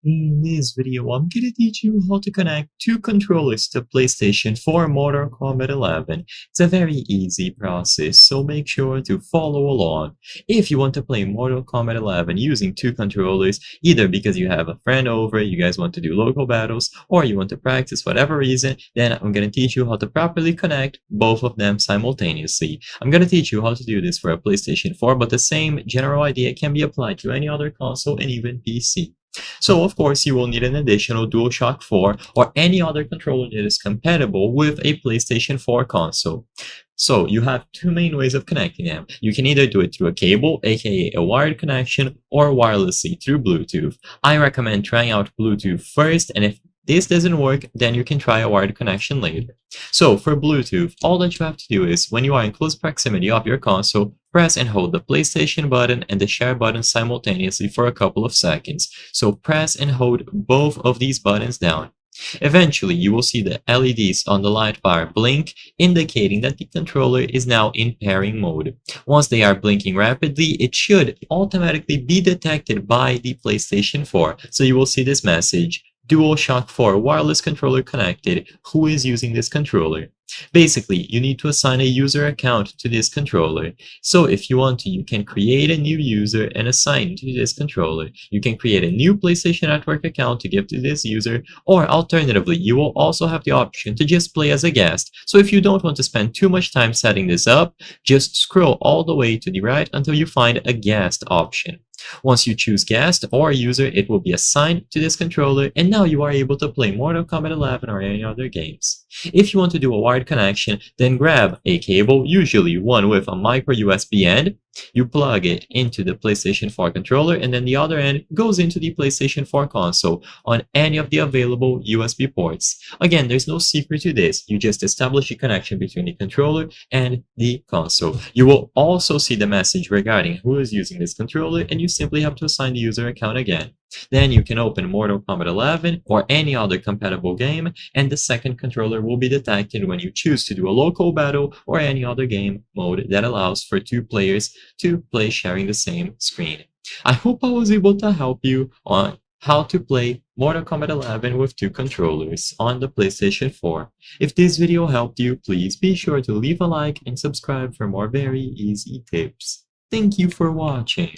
In this video, I'm gonna teach you how to connect two controllers to PlayStation 4 Mortal Kombat 11. It's a very easy process, so make sure to follow along. If you want to play Mortal Kombat 11 using two controllers, either because you have a friend over, you guys want to do local battles, or you want to practice whatever reason, then I'm gonna teach you how to properly connect both of them simultaneously. I'm gonna teach you how to do this for a PlayStation 4, but the same general idea can be applied to any other console and even PC. So of course you will need an additional DualShock 4 or any other controller that is compatible with a PlayStation 4 console. So you have two main ways of connecting them. You can either do it through a cable, aka a wired connection, or wirelessly through Bluetooth. I recommend trying out Bluetooth first, and if this doesn't work, then you can try a wired connection later. So for Bluetooth, all that you have to do is, when you are in close proximity of your console, press and hold the PlayStation button and the share button simultaneously for a couple of seconds. So press and hold both of these buttons down. Eventually, you will see the LEDs on the light bar blink, indicating that the controller is now in pairing mode. Once they are blinking rapidly, it should automatically be detected by the PlayStation 4. So you will see this message: DualShock 4 wireless controller connected. Who is using this controller? Basically, you need to assign a user account to this controller. So if you want to, you can create a new user and assign to this controller. You can create a new PlayStation Network account to give to this user, or alternatively, you will also have the option to just play as a guest. So if you don't want to spend too much time setting this up, just scroll all the way to the right until you find a guest option. Once you choose guest or user, it will be assigned to this controller, and now you are able to play Mortal Kombat 11 or any other games. If you want to do a wired connection, then grab a cable, usually one with a micro USB end. You plug it into the PlayStation 4 controller, and then the other end goes into the PlayStation 4 console on any of the available USB ports. Again, there's no secret to this. You just establish a connection between the controller and the console. You will also see the message regarding who is using this controller, and you simply have to assign the user account again. Then you can open Mortal Kombat 11 or any other compatible game, and the second controller will be detected when you choose to do a local battle or any other game mode that allows for two players to play sharing the same screen. I hope I was able to help you on how to play Mortal Kombat 11 with two controllers on the PlayStation 4. If this video helped you, please be sure to leave a like and subscribe for more very easy tips. Thank you for watching.